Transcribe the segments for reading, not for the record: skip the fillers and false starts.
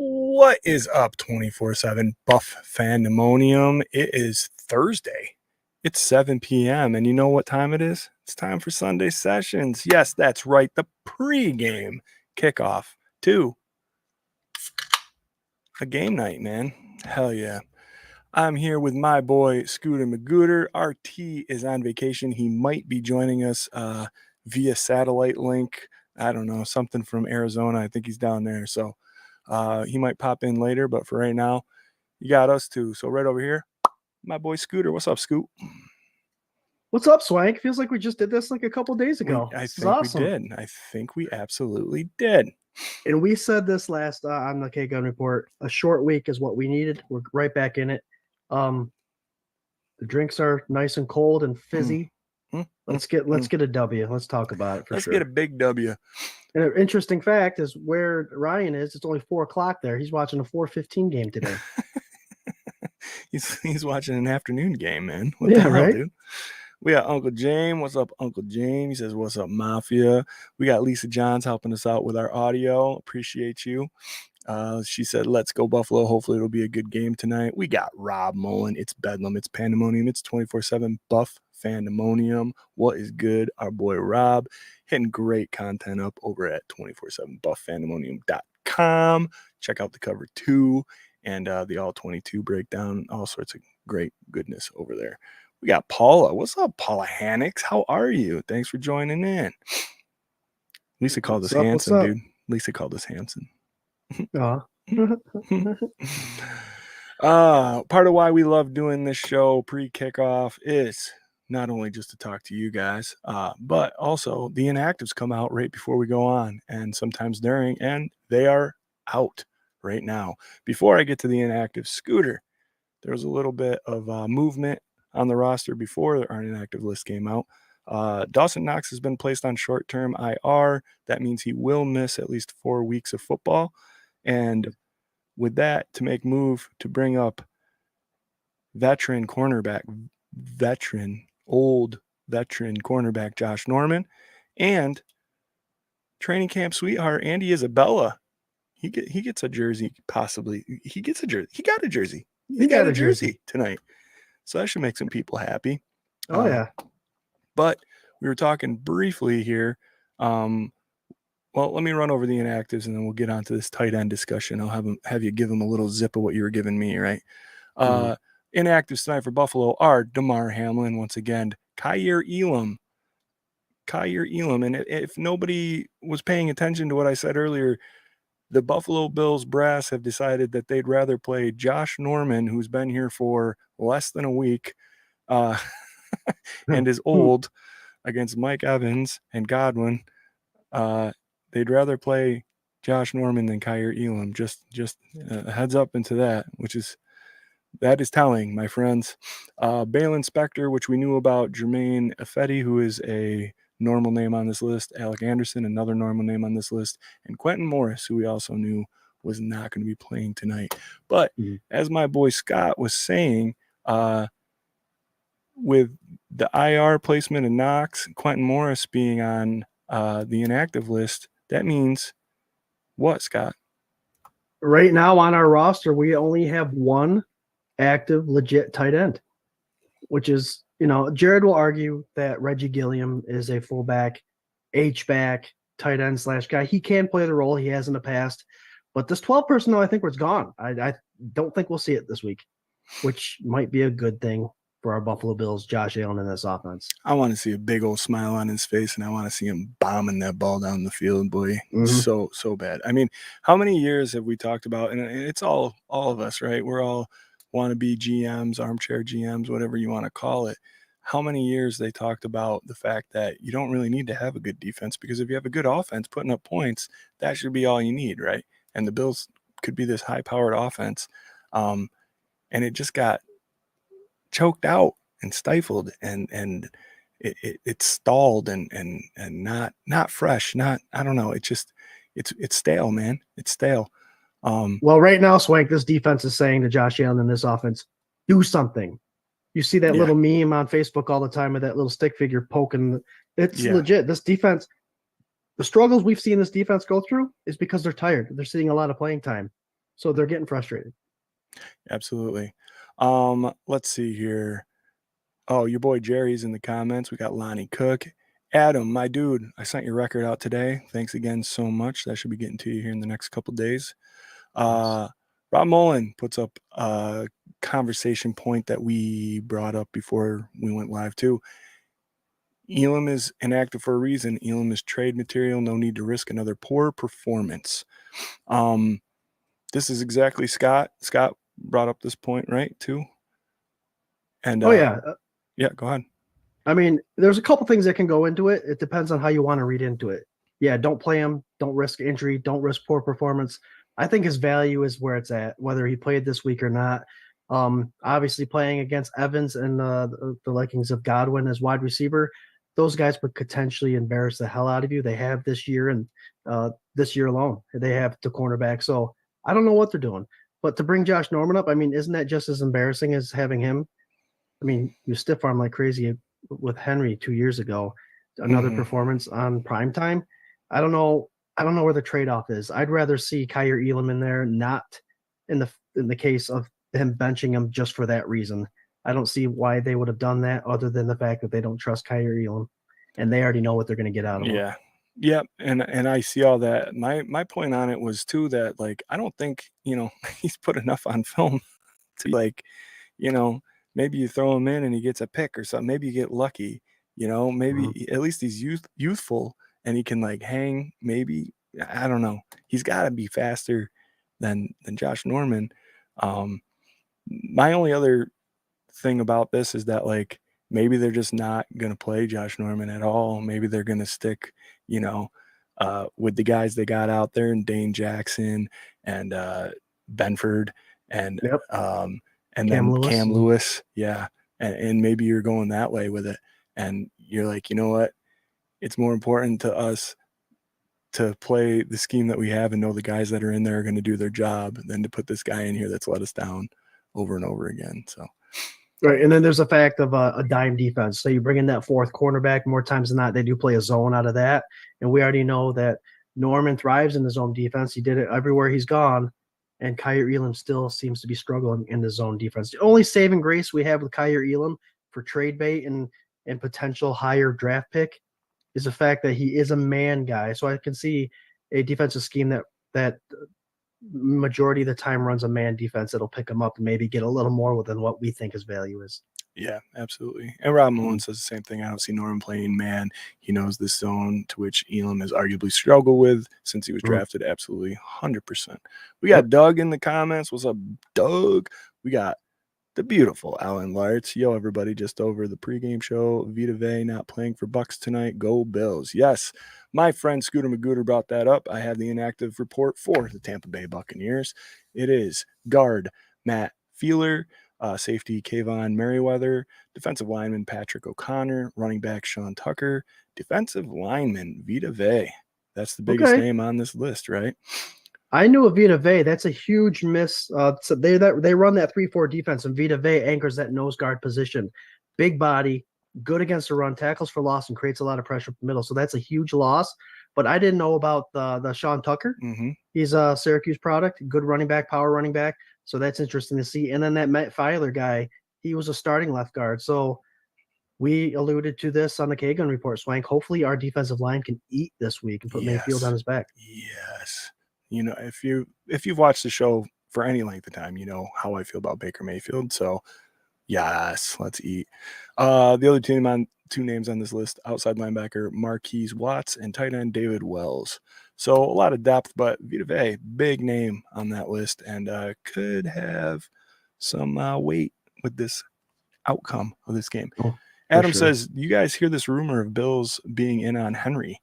What is up, 24/7 Buff Fandemonium? It is Thursday. It's 7 p.m. And you know what time it is? It's time for Sunday sessions. Yes, that's right. The pregame kickoff to a game night, man. Hell yeah. I'm here with my boy, Scooter Magooter. RT is on vacation. He might be joining us via satellite link. I don't know, something from Arizona. I think he's down there. So he might pop in later, but for right now, you got us too. So right over here, my boy Scooter. What's up, Scoot? What's up, Swank? Feels like we just did this like a couple days ago. I think awesome. We did. I think we absolutely did. And we said this last on the K-Gun Report. A short week is what we needed. We're right back in it. The drinks are nice and cold and fizzy. Let's get a W. Let's talk about it for sure. Let's get a big W. And an interesting fact is where Ryan is. It's only 4:00 there. He's watching a 4:15 game today. he's watching an afternoon game, man. What the hell, right? Dude? We got Uncle James. What's up, Uncle James? He says, "What's up, Mafia?" We got Lisa Johns helping us out with our audio. Appreciate you. She said, "Let's go Buffalo. Hopefully it'll be a good game tonight." We got Rob Mullen. It's Bedlam. It's Pandemonium. It's 24/7 Buff Fandemonium. What is good? Our boy Rob hitting great content up over at 24/7buffandemonium.com. Check out the cover 2 and the all 22 breakdown. All sorts of great goodness over there. We got Paula. What's up, Paula Hannix? How are you? Thanks for joining in. Lisa called us handsome, dude. Lisa called us handsome. Part of why we love doing this show pre-kickoff is not only just to talk to you guys, but also the inactives come out right before we go on and sometimes during, and they are out right now. Before I get to the inactive, Scooter, there was a little bit of movement on the roster before our inactive list came out. Dawson Knox has been placed on short-term IR. That means he will miss at least 4 weeks of football. And with that, to make move to bring up old veteran cornerback Josh Norman, and training camp sweetheart Andy Isabella. He gets a jersey, possibly. He gets a jersey. He got a jersey. He got a jersey tonight. So that should make some people happy. Oh, yeah. But we were talking briefly here. Well, let me run over the inactives, and then we'll get on to this tight end discussion. I'll have you give them a little zip of what you were giving me, right? Inactives tonight for Buffalo are DeMar Hamlin, once again, Kaiir Elam. And if nobody was paying attention to what I said earlier, the Buffalo Bills brass have decided that they'd rather play Josh Norman, who's been here for less than a week and is old, against Mike Evans and Godwin. They'd rather play Josh Norman than Kaiir Elam. Just a heads up into that, that is telling, my friends. Balin Spector, which we knew about, Jermaine Effetti, who is a normal name on this list, Alec Anderson, another normal name on this list, and Quentin Morris, who we also knew was not going to be playing tonight. But as my boy Scott was saying, with the IR placement of Knox, Quentin Morris being on the inactive list, that means what, Scott? Right now on our roster, we only have one active, legit tight end, which is, Jared will argue that Reggie Gilliam is a fullback, H-back, tight end / guy. He can play the role. He has in the past. But this 12 personnel, I think, was gone. I don't think we'll see it this week, which might be a good thing for our Buffalo Bills, Josh Allen, in this offense. I want to see a big old smile on his face, and I want to see him bombing that ball down the field, boy. So bad. I mean, how many years have we talked about, and it's all of us, right? We're all want to be GMs, armchair GMs, whatever you want to call it. How many years they talked about the fact that you don't really need to have a good defense, because if you have a good offense putting up points, that should be all you need, right? And the Bills could be this high-powered offense, and it just got choked out and stifled, and it stalled and not fresh. I don't know. It's stale, man. It's stale. Well, right now, Swank, this defense is saying to Josh Allen in this offense, do something. You see that little meme on Facebook all the time of that little stick figure poking. It's legit. This defense, the struggles we've seen this defense go through is because they're tired. They're seeing a lot of playing time. So they're getting frustrated. Absolutely. Let's see here. Oh, your boy Jerry's in the comments. We got Lonnie Cook. Adam, my dude, I sent your record out today. Thanks again so much. That should be getting to you here in the next couple days. Rob Mullen puts up a conversation point that we brought up before we went live too. Elam is inactive for a reason. Elam is trade material. No need to risk another poor performance. This is exactly Scott. Scott brought up this point, right, too? And yeah, go ahead. I mean, there's a couple things that can go into it. It depends on how you want to read into it. Yeah, don't play him. Don't risk injury. Don't risk poor performance. I think his value is where it's at, whether he played this week or not. Obviously, playing against Evans and the likings of Godwin as wide receiver, those guys would potentially embarrass the hell out of you. They have this year, and this year alone, they have the cornerback. So I don't know what they're doing. But to bring Josh Norman up, I mean, isn't that just as embarrassing as having him? I mean, you stiff arm like crazy with Henry 2 years ago. Another performance on primetime. I don't know where the trade-off is. I'd rather see Kyer Elam in there, not in the case of him benching him just for that reason. I don't see why they would have done that, other than the fact that they don't trust Kyer Elam, and they already know what they're going to get out of him. Yeah. Yep, and I see all that. My point on it was too that, like, I don't think, he's put enough on film to, like, maybe you throw him in and he gets a pick or something. Maybe you get lucky, maybe at least he's youthful and he can, like, hang. Maybe, I don't know. He's got to be faster than Josh Norman. My only other thing about this is that, like, maybe they're just not going to play Josh Norman at all. Maybe they're going to stick, with the guys they got out there, and Dane Jackson and Benford and Cam Lewis. Yeah. And maybe you're going that way with it. And you're like, you know what? It's more important to us to play the scheme that we have and know the guys that are in there are going to do their job than to put this guy in here that's let us down over and over again. So. Right, and then there's a fact of a dime defense. So you bring in that fourth cornerback, more times than not, they do play a zone out of that. And we already know that Norman thrives in the zone defense. He did it everywhere he's gone. And Kyer Elam still seems to be struggling in the zone defense. The only saving grace we have with Kyer Elam for trade bait and potential higher draft pick is the fact that he is a man guy. So I can see a defensive scheme that majority of the time runs a man defense that'll pick him up and maybe get a little more than what we think his value is. Yeah, absolutely. And Rob Mullen says the same thing. I don't see Norman playing man. He knows this zone, to which Elam has arguably struggled with since he was drafted. Absolutely, 100%. We got Doug in the comments. What's up, Doug? We got the beautiful Alan Lartz. Yo, everybody, just over the pregame show. Vita Vey not playing for Bucks tonight. Go Bills. Yes, my friend Scooter Magooter brought that up. I have the inactive report for the Tampa Bay Buccaneers. It is guard Matt Feeler, safety Kayvon Merriweather, defensive lineman Patrick O'Connor, running back Sean Tucker, defensive lineman Vita Vey. That's the biggest name on this list, right? I knew of Vita Vey. That's a huge miss. So they run that 3-4 defense, and Vita Vey anchors that nose guard position. Big body, good against the run, tackles for loss, and creates a lot of pressure up the middle. So that's a huge loss. But I didn't know about the Sean Tucker. Mm-hmm. He's a Syracuse product, good running back, power running back. So that's interesting to see. And then that Matt Filer guy, he was a starting left guard. So we alluded to this on the Kagan report, Swank. Hopefully our defensive line can eat this week and put Mayfield on his back. Yes. You know, if you've watched the show for any length of time, you know how I feel about Baker Mayfield. So yes, let's eat. The other two names on this list, outside linebacker Marquise Watts and tight end David Wells. So a lot of depth, but Vita Vea, big name on that list, and could have some weight with this outcome of this game. Oh, Adam sure. says, you guys hear this rumor of Bills being in on Henry.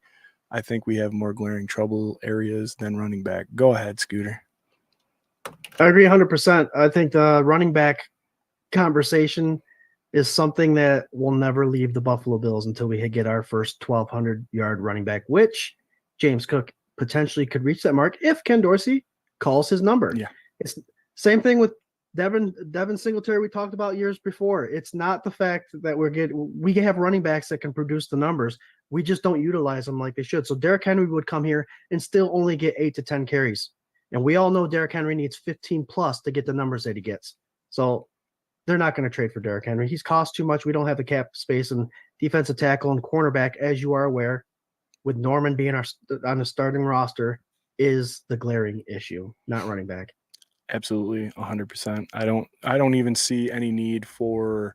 I think we have more glaring trouble areas than running back. Go ahead, Scooter. I agree 100%. I think the running back conversation is something that will never leave the Buffalo Bills until we get our first 1,200-yard running back, which James Cook potentially could reach that mark if Ken Dorsey calls his number. Yeah. It's same thing with Devin Singletary we talked about years before. It's not the fact that we have running backs that can produce the numbers. We just don't utilize them like they should. So Derrick Henry would come here and still only get 8 to 10 carries. And we all know Derrick Henry needs 15 plus to get the numbers that he gets. So they're not going to trade for Derrick Henry. He's cost too much. We don't have the cap space, and defensive tackle and cornerback, as you are aware, with Norman being on the starting roster, is the glaring issue, not running back. Absolutely, 100%. I don't even see any need for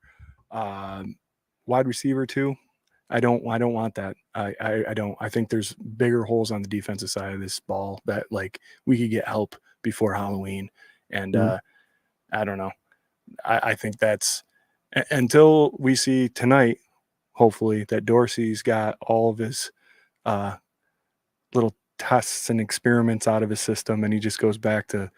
wide receiver too. I don't want that. I don't. I think there's bigger holes on the defensive side of this ball that like we could get help before Halloween, and I don't know. I think that's until we see tonight, hopefully, that Dorsey's got all of his little tests and experiments out of his system, and he just goes back to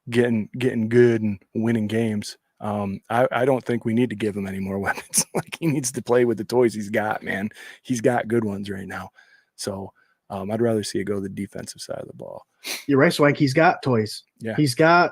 getting good and winning games. I don't think we need to give him any more weapons. Like he needs to play with the toys he's got, man. He's got good ones right now. So I'd rather see it go the defensive side of the ball. You're right, Swank. He's got toys. Yeah. He's got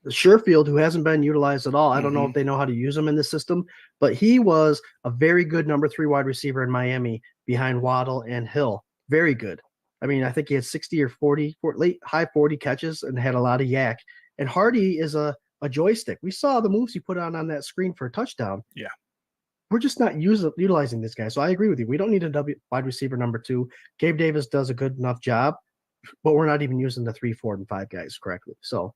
Sherfield, who hasn't been utilized at all. I don't know if they know how to use him in this system, but he was a very good number 3 wide receiver in Miami behind Waddle and Hill. Very good. I mean, I think he had 60 or 40, high 40 catches and had a lot of yak. And Hardy is a joystick. We saw the moves he put on that screen for a touchdown. Yeah. We're just not utilizing this guy. So I agree with you. We don't need a wide receiver number 2. Gabe Davis does a good enough job, but we're not even using the 3, 4, and 5 guys correctly. So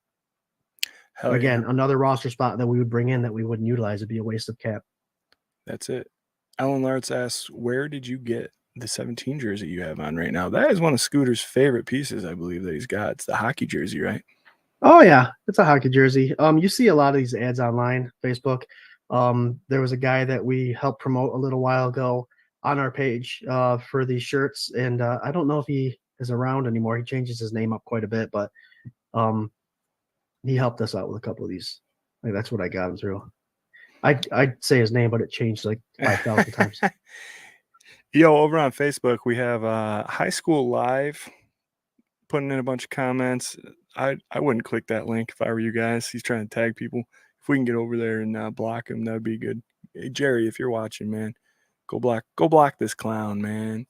again, another roster spot that we would bring in that we wouldn't utilize would be a waste of cap. That's it. Alan Lartz asks, where did you get the 17 jersey you have on right now? That is one of Scooter's favorite pieces, I believe, that he's got. It's the hockey jersey, right? Oh yeah, it's a hockey jersey. You see a lot of these ads online, Facebook. There was a guy that we helped promote a little while ago on our page for these shirts, and I don't know if he is around anymore. He changes his name up quite a bit, but he helped us out with a couple of these. Like, that's what I got him through. I'd say his name, but it changed like 5,000 times. Yo, over on Facebook, we have High School Live putting in a bunch of comments. I wouldn't click that link if I were you guys. He's trying to tag people. If we can get over there and block him, that would be good. Hey, Jerry, if you're watching, man, go block this clown, man.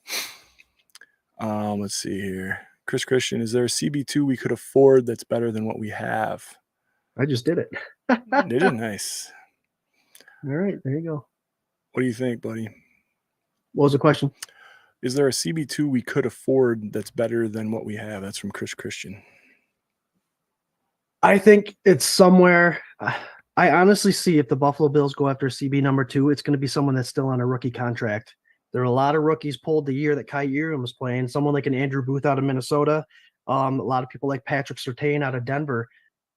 Let's see here. Chris Christian, is there a CB2 we could afford that's better than what we have? I just did it. Did it? Nice. All right, there you go. What do you think, buddy? What was the question? Is there a CB2 we could afford that's better than what we have? That's from Chris Christian. I think it's somewhere. I honestly see if the Buffalo Bills go after CB number 2, it's going to be someone that's still on a rookie contract. There are a lot of rookies pulled the year that Kai Yearham was playing. Someone like an Andrew Booth out of Minnesota. A lot of people like Patrick Surtain out of Denver.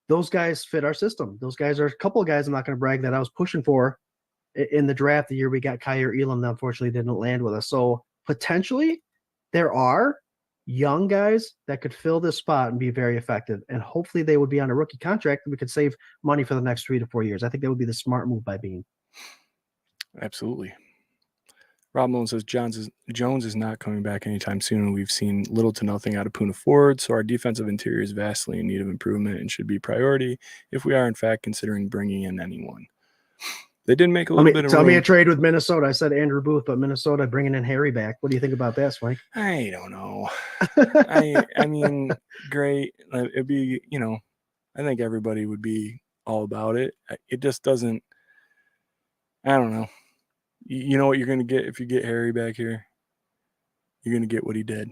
Those guys fit our system. Those guys are a couple of guys I'm not going to brag that I was pushing for in the draft the year we got Kyer Elam that unfortunately didn't land with us. So potentially there are young guys that could fill this spot and be very effective. And hopefully they would be on a rookie contract and we could save money for the next 3 to 4 years. I think that would be the smart move by Bean. Absolutely. Rob Mullen says Jones is not coming back anytime soon, and we've seen little to nothing out of Poona Ford, so our defensive interior is vastly in need of improvement and should be priority if we are in fact considering bringing in anyone. They did make a little bit of Tell me a room. trade with Minnesota. I said Andrew Booth, but Minnesota bringing in Harry back. What do you think about that, Swank? I don't know. I mean, great. It'd be, I think everybody would be all about it. It just doesn't. I don't know. You know what you're going to get if you get Harry back here? You're going to get what he did.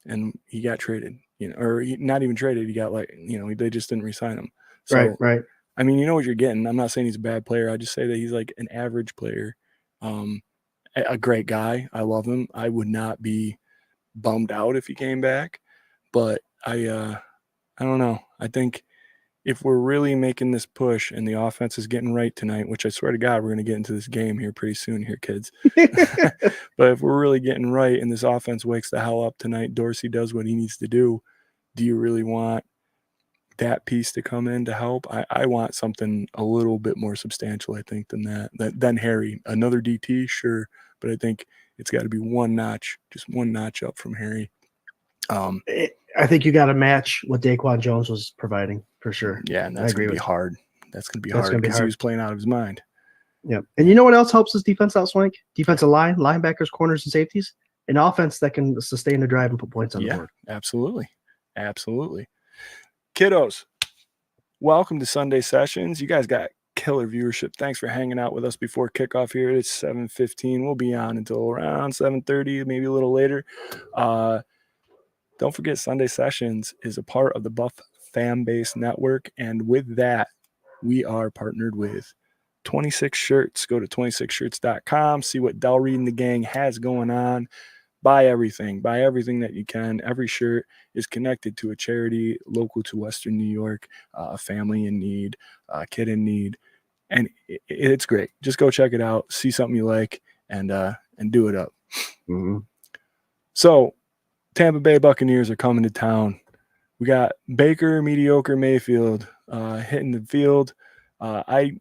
And he got traded, or not even traded. He got they just didn't re-sign him. So, right. I mean, you know what you're getting. I'm not saying he's a bad player. I just say that he's like an average player. A great guy. I love him. I would not be bummed out if he came back, but I don't know. I think if we're really making this push and the offense is getting right tonight, which I swear to God, we're going to get into this game here pretty soon here, kids. But if we're really getting right and this offense wakes the hell up tonight, Dorsey does what he needs to do. Do you really want that piece to come in to help? I want something a little bit more substantial, I think, than Harry. Another DT, sure, but I think it's got to be just one notch up from Harry. I think you got to match what Daquan Jones was providing for sure. Yeah, and that's going to be hard. That's going to be hard because he was playing out of his mind. Yeah. And you know what else helps this defense out, Swank? Defensive line, linebackers, corners, and safeties. An offense that can sustain the drive and put points on the board. Absolutely. Kiddos, welcome to Sunday Sessions. You guys got killer viewership. Thanks for hanging out with us before kickoff here. It's 7:15. We'll be on until around 7:30, maybe a little later. Don't forget, Sunday Sessions is a part of the Buff Fan Base Network. And with that, we are partnered with 26 Shirts. Go to 26shirts.com, see what Del Reed and the gang has going on. Buy everything that you can. Every shirt is connected to a charity local to Western New York, a family in need, a kid in need. And it's great. Just go check it out, see something you like, and do it up. Mm-hmm. So, Tampa Bay Buccaneers are coming to town. We got Baker, mediocre Mayfield hitting the field. I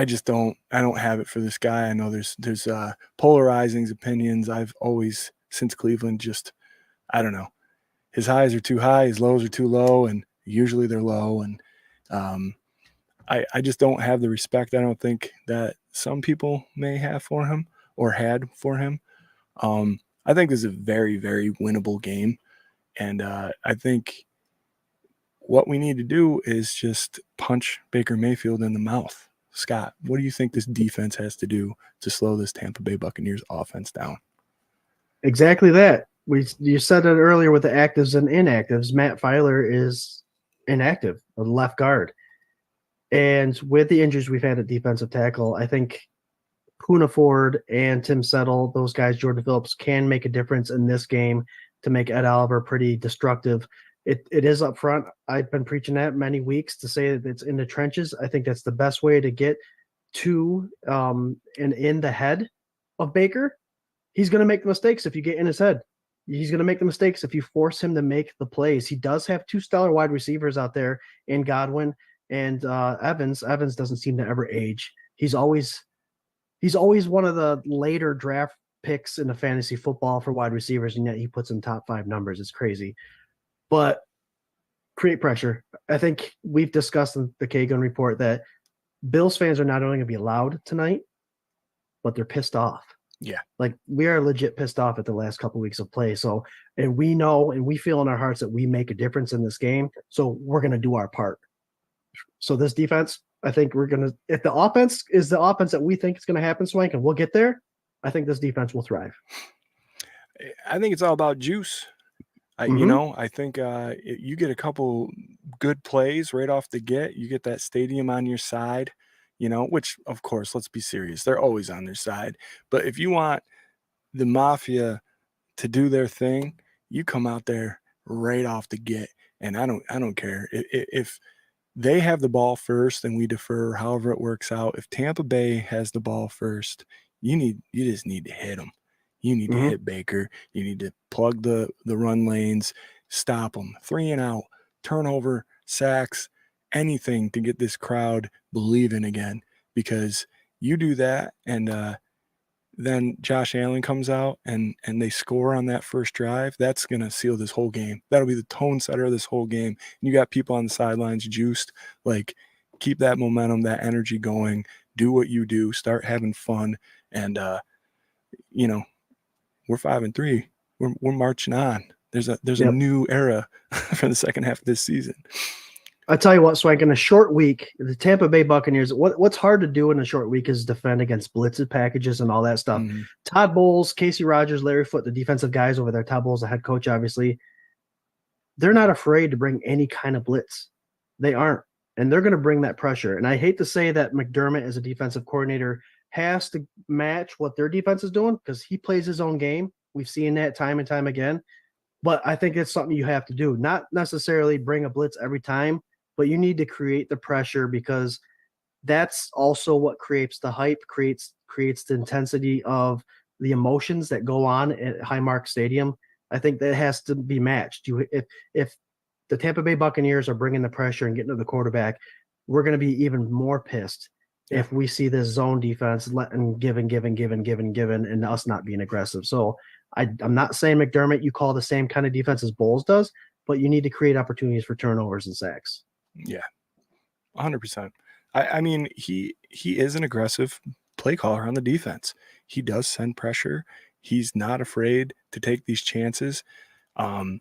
don't have it for this guy. I know there's polarizing opinions. I've always, since Cleveland, I don't know. His highs are too high, his lows are too low, and usually they're low. And I just don't have the respect, I don't think, that some people may have for him or had for him. I think this is a very, very winnable game. And I think what we need to do is just punch Baker Mayfield in the mouth. Scott, what do you think this defense has to do to slow this Tampa Bay Buccaneers offense down? Exactly that. You said it earlier with the actives and inactives. Matt Filer is inactive, a left guard. And with the injuries we've had at defensive tackle, I think Poona Ford and Tim Settle, those guys, Jordan Phillips, can make a difference in this game to make Ed Oliver pretty destructive. It is up front. I've been preaching that many weeks to say that it's in the trenches. I think that's the best way to get to and in the head of Baker. He's going to make the mistakes if you get in his head. He's going to make the mistakes if you force him to make the plays. He does have two stellar wide receivers out there in Godwin and Evans. Evans doesn't seem to ever age. He's always one of the later draft picks in the fantasy football for wide receivers, and yet he puts in top 5 numbers. It's crazy. But create pressure. I think we've discussed in the K-Gun report that Bills fans are not only going to be loud tonight, but they're pissed off. Yeah. Like, we are legit pissed off at the last couple of weeks of play. So, and we know and we feel in our hearts that we make a difference in this game. So we're going to do our part. So this defense, I think if the offense is the offense that we think is going to happen, Swank, and we'll get there, I think this defense will thrive. I think it's all about juice. I think you get a couple good plays right off the get. You get that stadium on your side, which, of course, let's be serious. They're always on their side. But if you want the Mafia to do their thing, you come out there right off the get. And I don't care. If they have the ball first and we defer, however it works out. If Tampa Bay has the ball first, you just need to hit them. You need to hit Baker. You need to plug the run lanes, stop them, 3 and out, turnover, sacks, anything to get this crowd believing again. Because you do that, and then Josh Allen comes out and they score on that first drive, that's going to seal this whole game. That'll be the tone setter of this whole game. And you got people on the sidelines juiced. Like, keep that momentum, that energy going. do what you do, start having fun, and you know, we're 5-3. We're marching on. There's a new era for the second half of this season. I tell you what, Swank, in a short week, the Tampa Bay Buccaneers, what's hard to do in a short week is defend against blitzes, packages, and all that stuff. Mm-hmm. Todd Bowles, Casey Rogers, Larry Foote, the defensive guys over there, Todd Bowles, the head coach, obviously, they're not afraid to bring any kind of blitz. They aren't. And they're going to bring that pressure. And I hate to say that McDermott, as a defensive coordinator, has to match what their defense is doing because he plays his own game. We've seen that time and time again. But I think it's something you have to do. Not necessarily bring a blitz every time, but you need to create the pressure because that's also what creates the hype, creates the intensity of the emotions that go on at Highmark Stadium. I think that has to be matched. If the Tampa Bay Buccaneers are bringing the pressure and getting to the quarterback, we're going to be even more pissed if we see this zone defense letting give, and us not being aggressive. So I'm not saying McDermott, you call the same kind of defense as Bowles does, but you need to create opportunities for turnovers and sacks. Yeah, 100%. I mean, he is an aggressive play caller on the defense. He does send pressure. He's not afraid to take these chances. I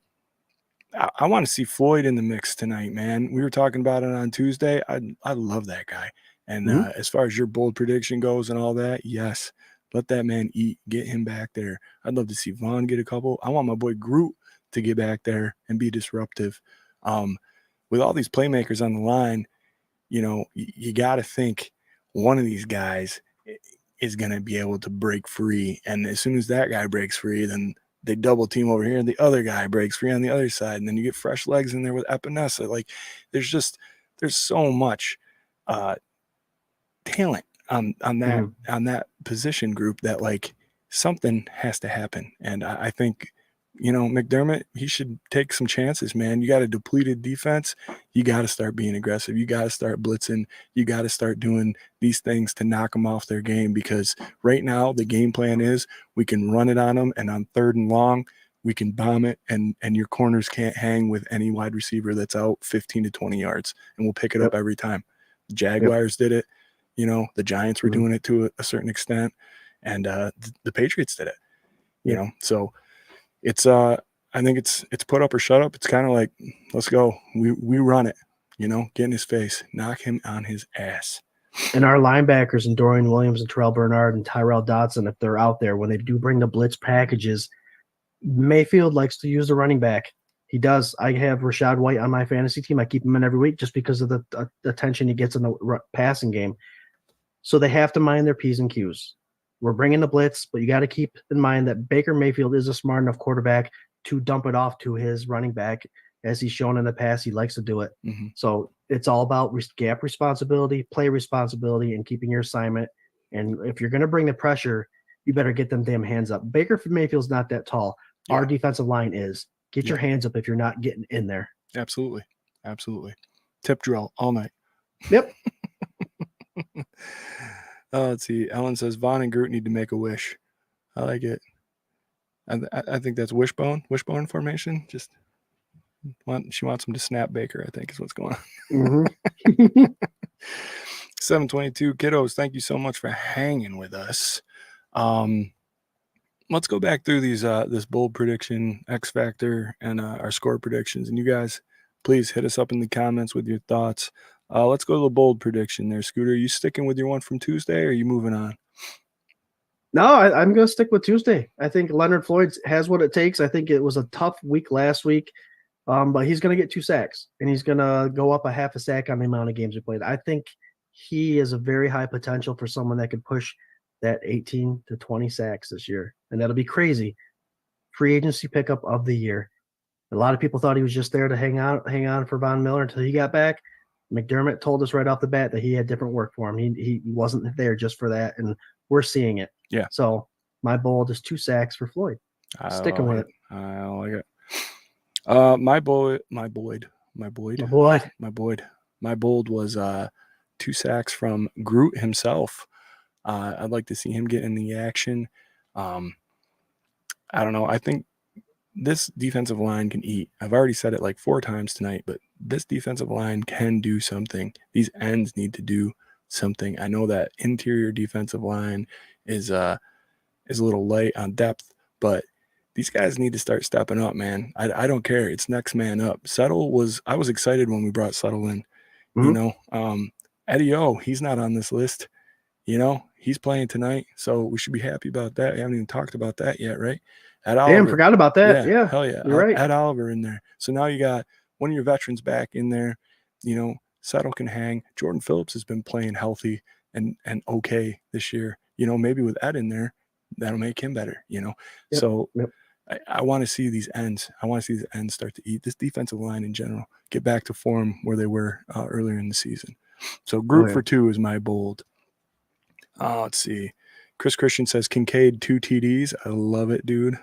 want to see Floyd in the mix tonight, man. We were talking about it on Tuesday. I love that guy. And as far as your bold prediction goes and all that, yes, let that man eat. Get him back there. I'd love to see Vaughn get a couple. I want my boy Groot to get back there and be disruptive. With all these playmakers on the line, you got to think one of these guys is going to be able to break free. And as soon as that guy breaks free, then they double team over here and the other guy breaks free on the other side. And then you get fresh legs in there with Epinesa. Like there's so much talent on that position group that like something has to happen. And I think, McDermott, he should take some chances, man. You got a depleted defense. You got to start being aggressive. You got to start blitzing. You got to start doing these things to knock them off their game because right now the game plan is we can run it on them, and on 3rd and long, we can bomb it, and your corners can't hang with any wide receiver that's out 15 to 20 yards, and we'll pick it up every time. The Jaguars did it. The Giants were doing it to a certain extent, and the Patriots did it. So it's I think it's put up or shut up. It's kind of like, let's go. We run it, get in his face, knock him on his ass. And our linebackers and Dorian Williams and Terrell Bernard and Tyrell Dodson, if they're out there, when they do bring the blitz packages, Mayfield likes to use the running back. He does. I have Rashad White on my fantasy team. I keep him in every week just because of the attention he gets in the passing game. So they have to mind their P's and Q's. We're bringing the blitz, but you got to keep in mind that Baker Mayfield is a smart enough quarterback to dump it off to his running back. As he's shown in the past, he likes to do it. Mm-hmm. So it's all about gap responsibility, play responsibility, and keeping your assignment. And if you're going to bring the pressure, you better get them damn hands up. Baker Mayfield's not that tall. Yeah. Our defensive line is. Get your hands up if you're not getting in there. Absolutely. Tip drill all night. Yep. Let's see. Ellen says Vaughn and Groot need to make a wish. I like it. I think that's wishbone formation. She wants him to snap Baker, I think is what's going on. Mm-hmm. 722 kiddos, thank you so much for hanging with us. Let's go back through these this bold prediction, X Factor, and our score predictions. And you guys, please hit us up in the comments with your thoughts. Let's go to the bold prediction there. Scooter, are you sticking with your one from Tuesday, or are you moving on? No, I'm going to stick with Tuesday. I think Leonard Floyd has what it takes. I think it was a tough week last week, but he's going to get 2 sacks, and he's going to go up a half a sack on the amount of games he played. I think he is a very high potential for someone that could push that 18 to 20 sacks this year, and that'll be crazy. Free agency pickup of the year. A lot of people thought he was just there to hang on for Von Miller until he got back. McDermott told us right off the bat that he had different work for him. He wasn't there just for that, and we're seeing it. Yeah. So my bold is 2 sacks for Floyd. Sticking with it. I like it. My bold was 2 sacks from Groot himself. I'd like to see him get in the action. I don't know. I think this defensive line can eat. I've already said it like 4 times tonight, but this defensive line can do something. These ends need to do something. I know that interior defensive line is a little light on depth, but these guys need to start stepping up, man. I don't care. It's next man up. I was excited when we brought Settle in. Eddie O, he's not on this list. He's playing tonight, so we should be happy about that. We haven't even talked about that yet, right? Ed Oliver. Damn, forgot about that. Yeah, hell yeah. You're right. Ed Oliver in there. So now you got one of your veterans back in there. Settle can hang. Jordan Phillips has been playing healthy and okay this year. Maybe with Ed in there, that'll make him better. Yep, So yep. I want to see these ends. I want to see these ends start to eat. This defensive line in general get back to form where they were earlier in the season. So group for 2 is my bold. Let's see. Chris Christian says Kincaid 2 TDs. I love it, dude.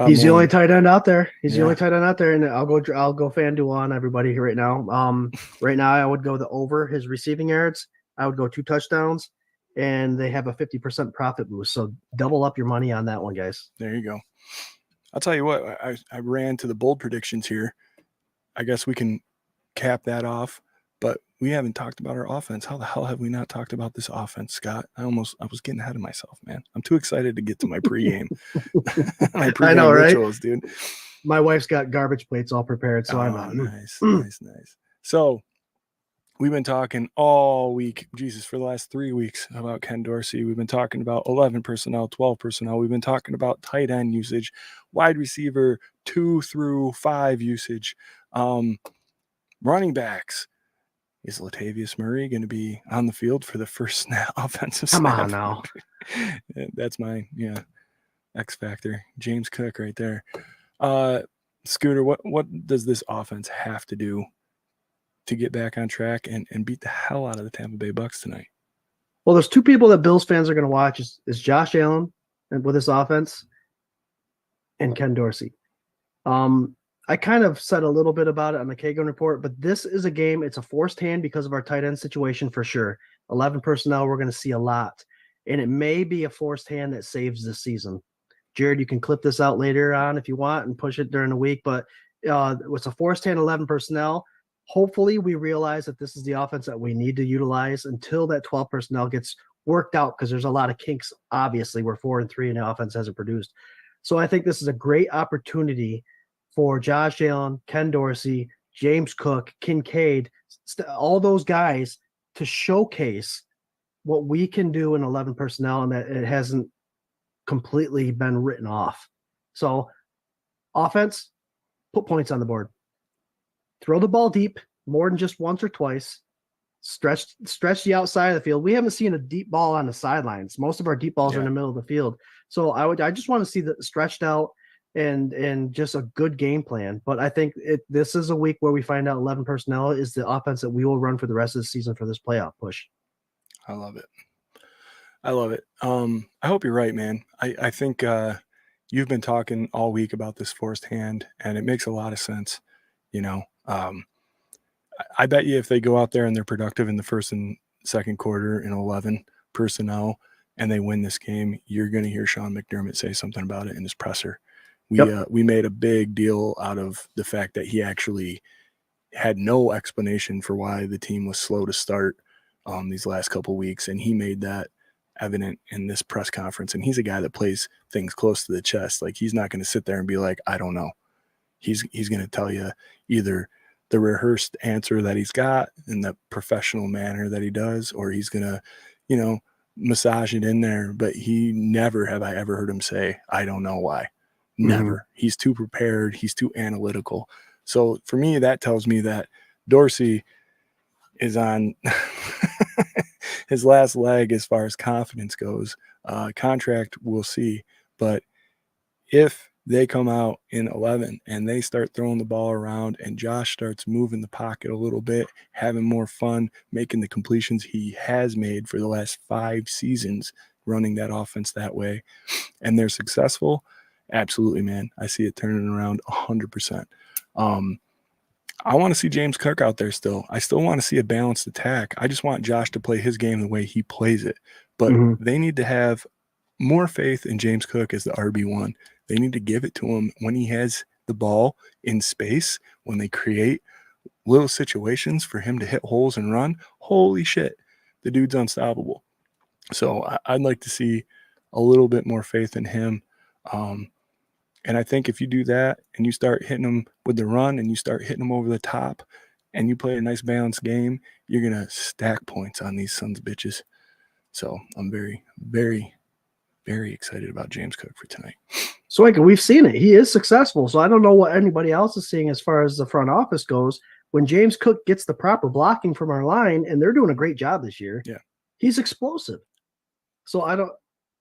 He's the only tight end out there. He's the only tight end out there, and I'll go FanDuel on everybody right now. Right now I would go the over his receiving yards. I would go 2 touchdowns, and they have a 50% profit boost. So double up your money on that one, guys. There you go. I'll tell you what. I ran to the bold predictions here. I guess we can cap that off, but we haven't talked about our offense. How the hell have we not talked about this offense, Scott? I was getting ahead of myself, man. I'm too excited to get to my pregame. My pregame I know, rituals, right? Dude. My wife's got garbage plates all prepared, so I'm on. Nice. So we've been talking all week, for the last 3 weeks about Ken Dorsey. We've been talking about 11 personnel, 12 personnel. We've been talking about tight end usage, wide receiver 2 through 5 usage, running backs. Is Latavius Murray going to be on the field for the first offensive snap? Come on now. That's my X factor. James Cook right there. Scooter, what does this offense have to do to get back on track and beat the hell out of the Tampa Bay Bucs tonight? Well, there's 2 people that Bills fans are going to watch is Josh Allen with this offense and Ken Dorsey. I kind of said a little bit about it on the Kagan report, but this is a game. It's a forced hand because of our tight end situation for sure. 11 personnel, we're going to see a lot. And it may be a forced hand that saves this season. Jared, you can clip this out later on if you want and push it during the week, but it's a forced hand, 11 personnel. Hopefully we realize that this is the offense that we need to utilize until that 12 personnel gets worked out, because there's a lot of kinks. Obviously, we're 4-3 and the offense hasn't produced. So I think this is a great opportunity for Josh Allen, Ken Dorsey, James Cook, Kincaid, all those guys to showcase what we can do in 11 personnel, and that it hasn't completely been written off. So offense, put points on the board. Throw the ball deep more than just once or twice. Stretch the outside of the field. We haven't seen a deep ball on the sidelines. Most of our deep balls are in the middle of the field. So I just want to see the stretched out and just a good game plan. But I think this is a week where we find out 11 personnel is the offense that we will run for the rest of the season for this playoff push. I love it. I hope you're right, man. I think you've been talking all week about this forced hand, and it makes a lot of sense. I bet you if they go out there and they're productive in the first and second quarter in 11 personnel and they win this game, you're going to hear Sean McDermott say something about it in his presser. We made a big deal out of the fact that he actually had no explanation for why the team was slow to start these last couple weeks, and he made that evident in this press conference. And he's a guy that plays things close to the chest. Like, he's not going to sit there and be like, I don't know. He's going to tell you either the rehearsed answer that he's got in the professional manner that he does, or he's going to, massage it in there. But never have I ever heard him say, I don't know why. Never. Mm-hmm. He's too prepared. He's too analytical. So for me, that tells me that Dorsey is on his last leg as far as confidence goes. Contract, we'll see. But if they come out in 11 and they start throwing the ball around and Josh starts moving the pocket a little bit, having more fun, making the completions he has made for the last 5 seasons, running that offense that way, and they're successful, absolutely, man. I see it turning around 100%. I want to see James Cook out there still. I still want to see a balanced attack. I just want Josh to play his game the way he plays it. But they need to have more faith in James Cook as the RB1. They need to give it to him when he has the ball in space, when they create little situations for him to hit holes and run. Holy shit. The dude's unstoppable. So I'd like to see a little bit more faith in him. And I think if you do that and you start hitting them with the run and you start hitting them over the top and you play a nice balanced game, you're going to stack points on these sons of bitches. So I'm very, very, very excited about James Cook for tonight. Swank, we've seen it. He is successful. So I don't know what anybody else is seeing as far as the front office goes. When James Cook gets the proper blocking from our line, and they're doing a great job this year, he's explosive. So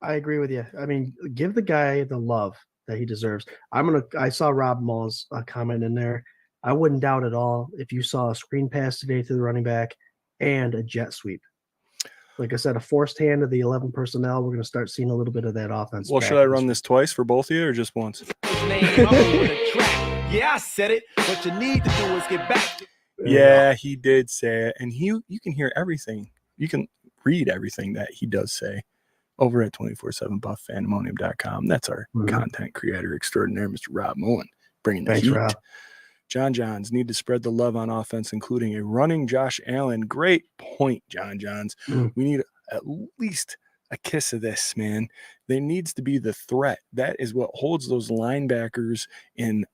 I agree with you. I mean, give the guy the love that he deserves. I saw Rob Mull's comment in there. I wouldn't doubt at all if you saw a screen pass today to the running back and a jet sweep. Like I said, a forced hand to the 11 personnel. We're going to start seeing a little bit of that offense. Well, should I run this twice for both of you or just once? Yeah, I said it. What you need to do is get back. Yeah, he did say it. And you can hear everything. You can read everything that he does say over at 247buff Fandemonium.com. That's our content creator extraordinaire, Mr. Rob Mullen, bringing the heat. Rob. Johns need to spread the love on offense, including a running Josh Allen. Great point, Johns. We need at least a kiss of this, man. There needs to be the threat. That is what holds those linebackers in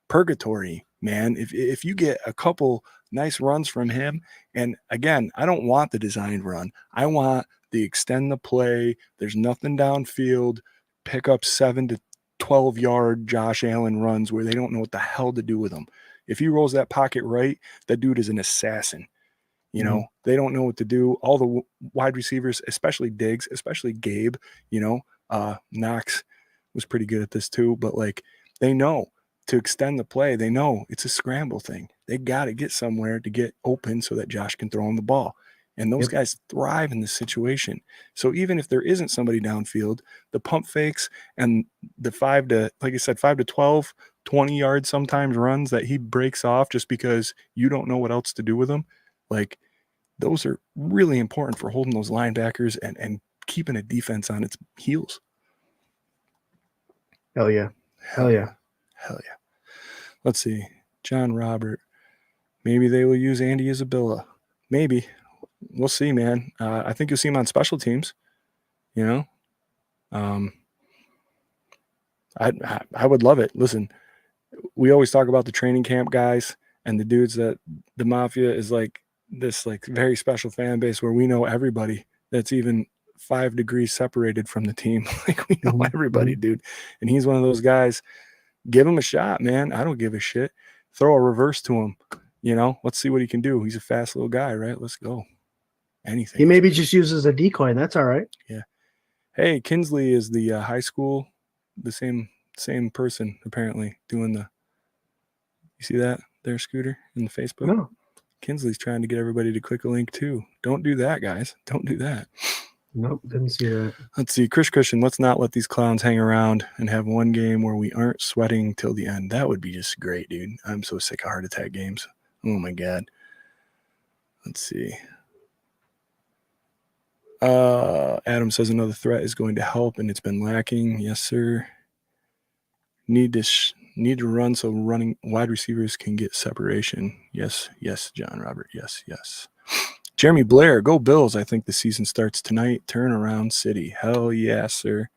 purgatory, man. If you get a couple nice runs from him, and again, I don't want the designed run. I want the extend the play. There's nothing downfield. Pick up 7 to 12-yard Josh Allen runs where they don't know what the hell to do with them. If he rolls that pocket right, that dude is an assassin. You know, they don't know what to do. All the wide receivers, especially Diggs, especially Gabe, Knox was pretty good at this too, but like they know to extend the play. They know it's a scramble thing. They got to get somewhere to get open so that Josh can throw him the ball. And those guys thrive in this situation. So even if there isn't somebody downfield, the pump fakes and the 5 to 12, 20 yards sometimes runs that he breaks off just because you don't know what else to do with them, like those are really important for holding those linebackers and keeping a defense on its heels. Hell yeah. Let's see. John Robert. Maybe they will use Andy Isabella. Maybe. We'll see, man. I think you'll see him on special teams. I would love it. Listen, we always talk about the training camp guys and the dudes that the Mafia is like this like very special fan base where we know everybody that's even 5 degrees separated from the team. Like we know everybody, dude. And he's one of those guys. Give him a shot, man. I don't give a shit. Throw a reverse to him. Let's see what he can do. He's a fast little guy, right? Let's go. Anything. He maybe just uses a decoy, and that's all right. Yeah. Hey, Kinsley is the high school, the same person apparently doing the. You see that there, Scooter, in the Facebook? No. Kinsley's trying to get everybody to click a link too. Don't do that, guys. Don't do that. Nope, didn't see that. Let's see. Chris Christian, let's not let these clowns hang around and have one game where we aren't sweating till the end. That would be just great, dude. I'm so sick of heart attack games. Oh, my God. Let's see. Adam says another threat is going to help, and it's been lacking. Yes, sir. Need to run so running wide receivers can get separation. Yes, John Robert. Yes. Jeremy Blair, go Bills. I think the season starts tonight. Turnaround City. Hell yeah, sir.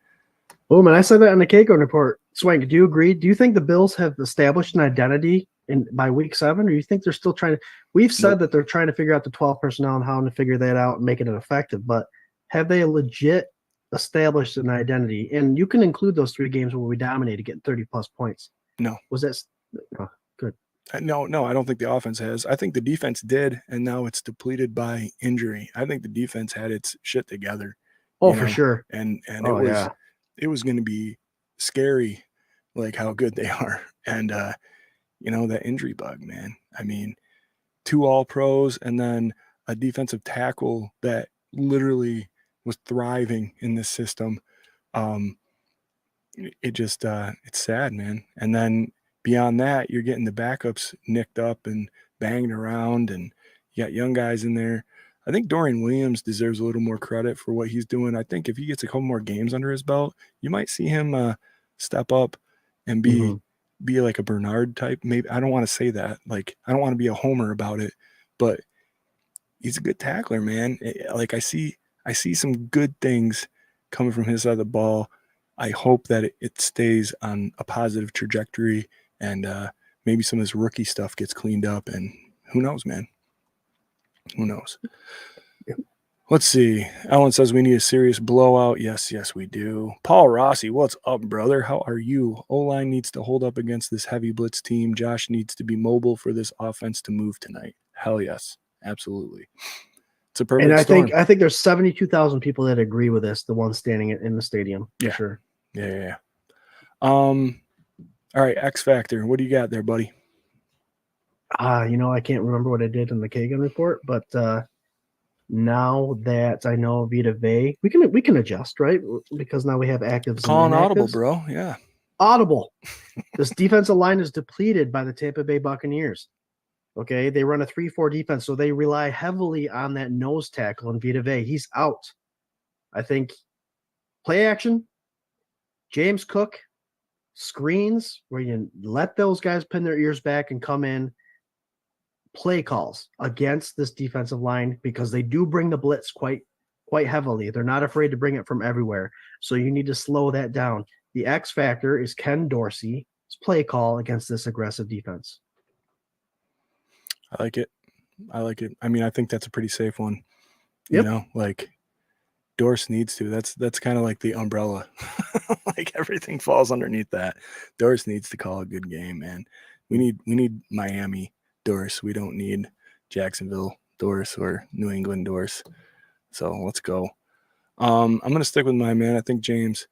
Oh, man, I said that in the Keiko report. Swank, do you agree? Do you think the Bills have established an identity by week 7, or do you think they're still trying to – we've said that they're trying to figure out the 12 personnel and how to figure that out and making it effective, but have they legit established an identity? And you can include those 3 games where we dominated, getting 30-plus points. No. Was that good? No, I don't think the offense has. I think the defense did, and now it's depleted by injury. I think the defense had its shit together. Oh, for sure. And it was going to be scary, like how good they are. And, that injury bug, man. I mean, 2 all-pros and then a defensive tackle that literally was thriving in this system. It's sad, man. And then beyond that, you're getting the backups nicked up and banged around, and you got young guys in there. I think Dorian Williams deserves a little more credit for what he's doing. I think if he gets a couple more games under his belt, you might see him step up and be like a Bernard type. Maybe I don't want to say that. Like I don't want to be a homer about it, but he's a good tackler, man. Like I see some good things coming from his side of the ball. I hope that it stays on a positive trajectory, and maybe some of this rookie stuff gets cleaned up, and who knows, man? Who knows? Yep. Let's see. Ellen says we need a serious blowout. Yes, we do. Paul Rossi, what's up, brother? How are you? O-line needs to hold up against this heavy blitz team. Josh needs to be mobile for this offense to move tonight. Hell yes, absolutely. It's a perfect storm. I think there's 72,000 people that agree with this. The ones standing in the stadium, for sure. Yeah. All right, X Factor. What do you got there, buddy? I can't remember what I did in the Kagan report, but now that I know Vita Vea, we can adjust, right? Because now we have actives. Calling audible, bro. Yeah. Audible. This defensive line is depleted by the Tampa Bay Buccaneers. Okay, they run a 3-4 defense, so they rely heavily on that nose tackle and Vita Vea. He's out. I think play action, James Cook, screens where you let those guys pin their ears back and come in, play calls against this defensive line because they do bring the blitz quite heavily. They're not afraid to bring it from everywhere. So you need to slow that down. The X factor is Ken Dorsey's play call against this aggressive defense. I like it. I mean, I think that's a pretty safe one. Yep. You know, like Dorse needs to. That's kind of like the umbrella. Like everything falls underneath that. Dorse needs to call a good game, man. We need Miami Dorse. We don't need Jacksonville Dorse or New England Dorse. So let's go. I'm gonna stick with my man. I think James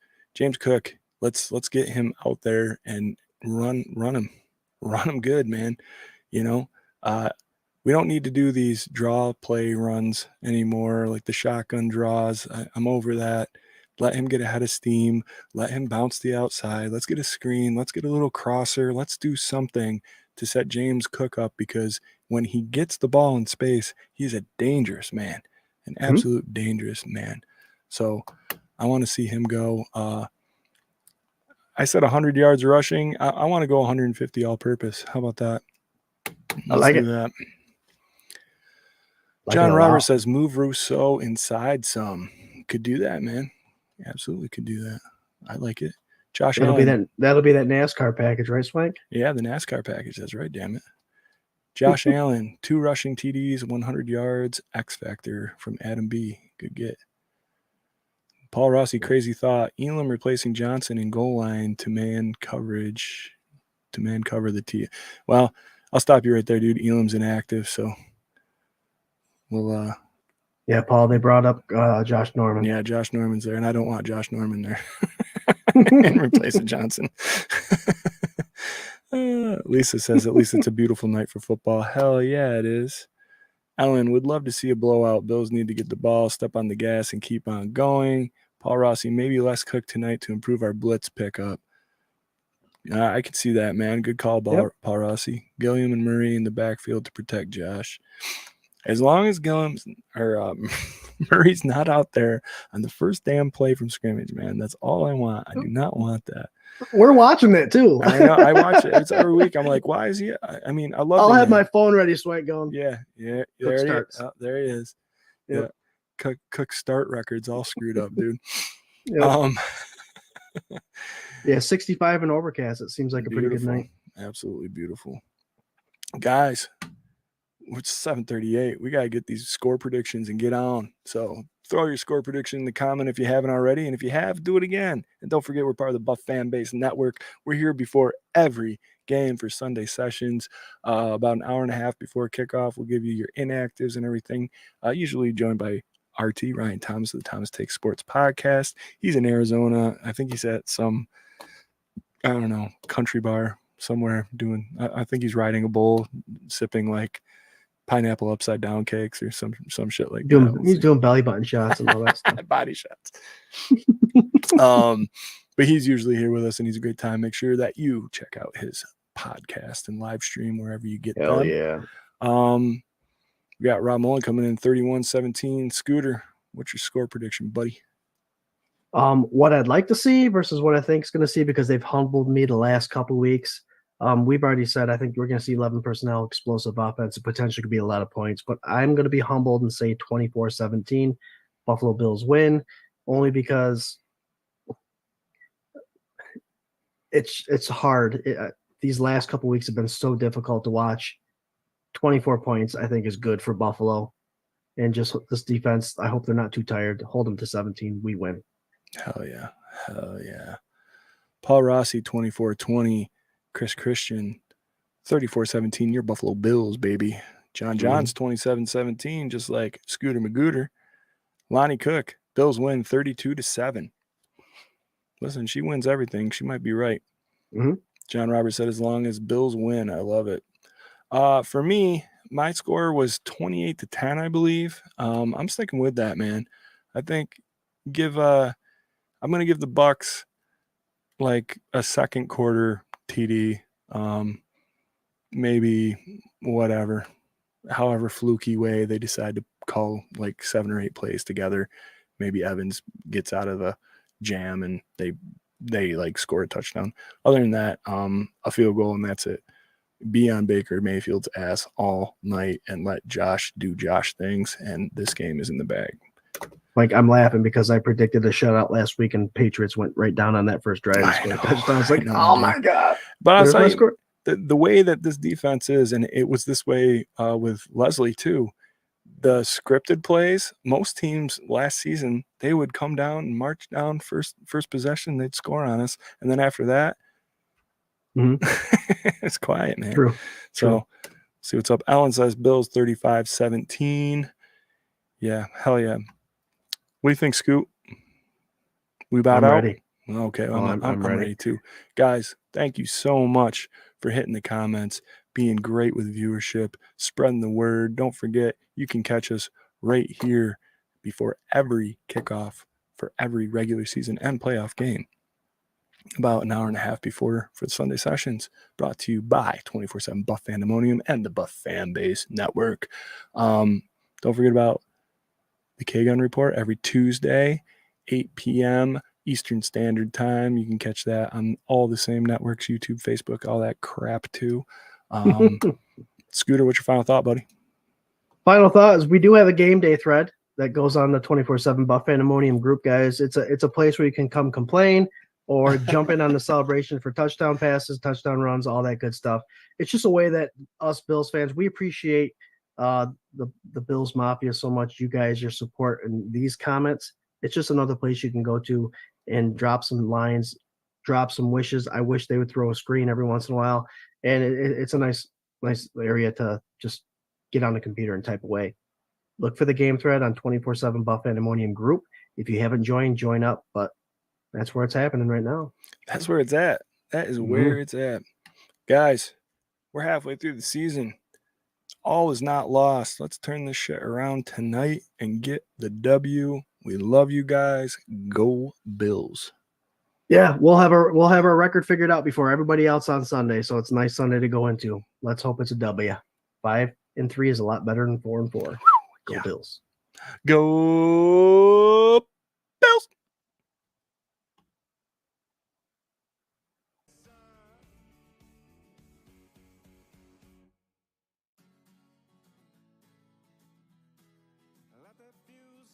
Cook. Let's get him out there and run him good, man. You know, we don't need to do these draw play runs anymore, like the shotgun draws. I'm over that. Let him get ahead of steam. Let him bounce the outside. Let's get a screen. Let's get a little crosser. Let's do something to set James Cook up, because when he gets the ball in space, he's a dangerous man, an absolute dangerous man. So I want to see him go. I said 100 yards rushing. I want to go 150 all-purpose. How about that? Let's do that. John Roberts says, move Rousseau inside some. Could do that, man. Absolutely could do that. I like it. Josh Allen. That'll be that NASCAR package, right, Swank? Yeah, the NASCAR package. That's right, damn it. Josh Allen, 2 rushing TDs, 100 yards, X Factor from Adam B. Good get. Paul Rossi, crazy thought. Elam replacing Johnson in goal line to man cover the T. Well, I'll stop you right there, dude. Elam's inactive, so we'll yeah, Paul, they brought up Josh Norman. Yeah, Josh Norman's there, and I don't want Josh Norman there and replacing Johnson. Lisa says, at least it's a beautiful night for football. Hell yeah, it is. Ellen, would love to see a blowout. Bills need to get the ball, step on the gas, and keep on going. Paul Rossi, maybe less Cook tonight to improve our blitz pickup. I can see that, man. Good call, Paul Rossi. Gilliam and Murray in the backfield to protect Josh. As long as Murray's not out there on the first damn play from scrimmage, man, that's all I want. I do not want that. We're watching that too. I know. I watch it. It's every week. I'm like, why is he? I mean, I love. I'll have my phone ready, Swank, going. Yeah. There he is. Yep. Yeah. Cook start records all screwed up, dude. Yep. Yeah, 65 and overcast. It seems like a pretty good night. Absolutely beautiful, guys. It's 7:38. We got to get these score predictions and get on. So throw your score prediction in the comment if you haven't already. And if you have, do it again. And don't forget, we're part of the Buff Fan Base Network. We're here before every game for Sunday sessions. About an hour and a half before kickoff, we'll give you your inactives and everything. Usually joined by RT, Ryan Thomas, of the Thomas Takes Sports podcast. He's in Arizona. I think he's at some, I don't know, country bar somewhere doing, I think he's riding a bull, sipping like pineapple upside down cakes or some shit like that. He's doing belly button shots and all that stuff. Body shots. But he's usually here with us, and he's a great time. Make sure that you check out his podcast and live stream wherever you get them. Yeah. We got Rob Mullen coming in 31-17. Scooter, what's your score prediction, buddy? What I'd like to see versus what I think is going to see, because they've humbled me the last couple weeks. We've already said I think we're going to see 11 personnel, explosive offense. It potentially could be a lot of points, but I'm going to be humbled and say 24-17. Buffalo Bills win, only because it's hard. These last couple weeks have been so difficult to watch. 24 points, I think, is good for Buffalo. And just this defense, I hope they're not too tired. Hold them to 17. We win. Hell yeah. Hell yeah. Paul Rossi, 24-20. Chris Christian, 34-17. Your Buffalo Bills, baby. John Johns, 27-17, just like Scooter Magooter. Lonnie Cook, Bills win 32-7. Listen, she wins everything. She might be right. Mm-hmm. John Roberts said, as long as Bills win, I love it. For me, my score was 28-10, I believe. I'm sticking with that, man. I think I'm going to give the Bucs like a second quarter TD, maybe whatever, however fluky way they decide to call like 7 or 8 plays together. Maybe Evans gets out of the jam and they like score a touchdown. Other than that, a field goal and that's it. Be on Baker Mayfield's ass all night and let Josh do Josh things, and this game is in the bag. Like, I'm laughing because I predicted a shutout last week and Patriots went right down on that first drive and scored a touchdown. I was like, oh my God. But I'll say the way that this defense is, and it was this way with Leslie too, the scripted plays, most teams last season, they would come down and march down first possession, they'd score on us. And then after that, it's quiet, man. True. So see what's up. Alan says Bills 35-17. Yeah, hell yeah. What do you think, Scoot? We about out? Ready. Okay, I'm ready too. Guys, thank you so much for hitting the comments, being great with viewership, spreading the word. Don't forget, you can catch us right here before every kickoff for every regular season and playoff game. About an hour and a half before for the Sunday sessions, brought to you by 24/7 Buff Fandemonium and the Buff Fan Base Network. Don't forget about the K-Gun Report every Tuesday, 8 p.m. Eastern Standard Time. You can catch that on all the same networks, YouTube, Facebook, all that crap too. Scooter, what's your final thought, buddy? Final thought is we do have a game day thread that goes on the 24/7 Buff Fandemonium group, guys. It's a place where you can come complain or jump in on the celebration for touchdown passes, touchdown runs, all that good stuff. It's just a way that us Bills fans, we appreciate the Bills Mafia so much. You guys, your support and these comments. It's just another place you can go to and drop some lines, drop some wishes. I wish they would throw a screen every once in a while. And it's a nice area to just get on the computer and type away. Look for the game thread on 24/7 Buff Fandemonium group. If you haven't joined, join up. But that's where it's happening right now. That's where it's at. That is where it's at. Guys, we're halfway through the season. All is not lost. Let's turn this shit around tonight and get the W. We love you guys. Go Bills. Yeah, we'll have our record figured out before everybody else on Sunday. So it's a nice Sunday to go into. Let's hope it's a W. 5-3 is a lot better than 4-4. Go Bills. Go Bills. Let that fuse